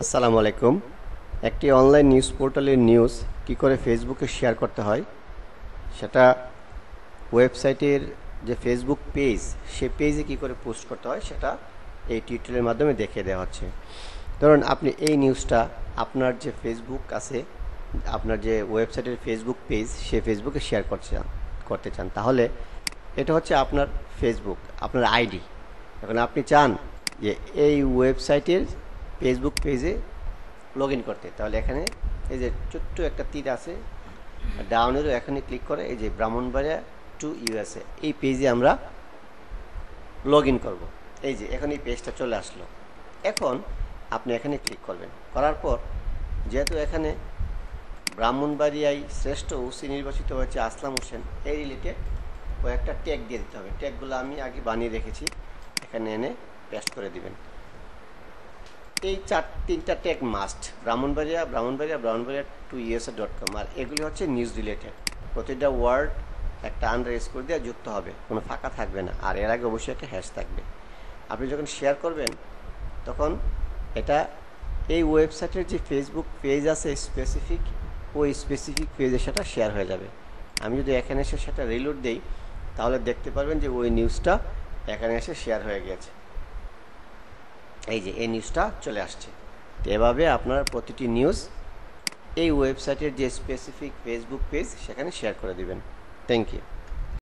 আসসালামু আলাইকুম। একটি অনলাইন নিউজ পোর্টালের নিউজ কি করে ফেসবুকে শেয়ার করতে হয় সেটা ওয়েবসাইটের যে ফেসবুক পেজ সেই পেজে কি করে পোস্ট করতে হয় সেটা এই টিউটোরিয়ালের মাধ্যমে দেখিয়ে দেওয়া হচ্ছে। ধরুন আপনি এই নিউজটা আপনার যে ফেসবুক আছে, আপনার যে ওয়েবসাইটের ফেসবুক পেজ সেই ফেসবুকে শেয়ার করতে চান, তাহলে এটা হচ্ছে আপনার ফেসবুক, আপনার আইডি। এখন আপনি চান যে এই ওয়েবসাইটের ফেসবুক পেজে লগ ইন করতে, তাহলে এখানে এই যে ছোট্ট একটা তীর আছে, ডাউনেরও এখানে ক্লিক করে এই যে ব্রাহ্মণবাড়িয়া টু ইউএসএ এই পেজে আমরা লগ ইন করবো। এই যে এখন এই পেজটা চলে আসলো। এখন আপনি এখানে ক্লিক করবেন, করার পর যেহেতু এখানে ব্রাহ্মণবাড়িয়ায় শ্রেষ্ঠ ওসি নির্বাচিত হয়েছে আসলাম হোসেন, এই রিলেটেড কয়েকটা ট্যাগ দিয়ে দিতে হবে। ট্যাগগুলো আমি আগে বানিয়ে রেখেছি, এখানে এনে পেস্ট করে দিবেন। এই তিনটা ট্যাগ মাস্ট, ব্রাহ্মণবাড়িয়া টু ইউএসএ.com, আর এগুলি হচ্ছে নিউজ রিলেটেড। প্রতিটা ওয়ার্ড একটা আন্ডারস্কোর দিয়ে যুক্ত হবে, কোনো ফাঁকা থাকবে না, আর এর আগে অবশ্যই একটা হ্যাশ থাকবে। আপনি যখন শেয়ার করবেন তখন এটা এই ওয়েবসাইটের যে ফেসবুক পেজ আছে স্পেসিফিক, ওই স্পেসিফিক পেজে সেটা শেয়ার হয়ে যাবে। আমি যদি এখানে এসে সেটা রিলোড দেই তাহলে দেখতে পারবেন যে ওই নিউজটা এখানে এসে শেয়ার হয়ে গেছে। এই যে এই নিউজটা চলে আসছে। তো এভাবে আপনার প্রতিটি নিউজ এই ওয়েবসাইটের যে স্পেসিফিক ফেসবুক পেজ সেখানে শেয়ার করে দিবেন। Thank you.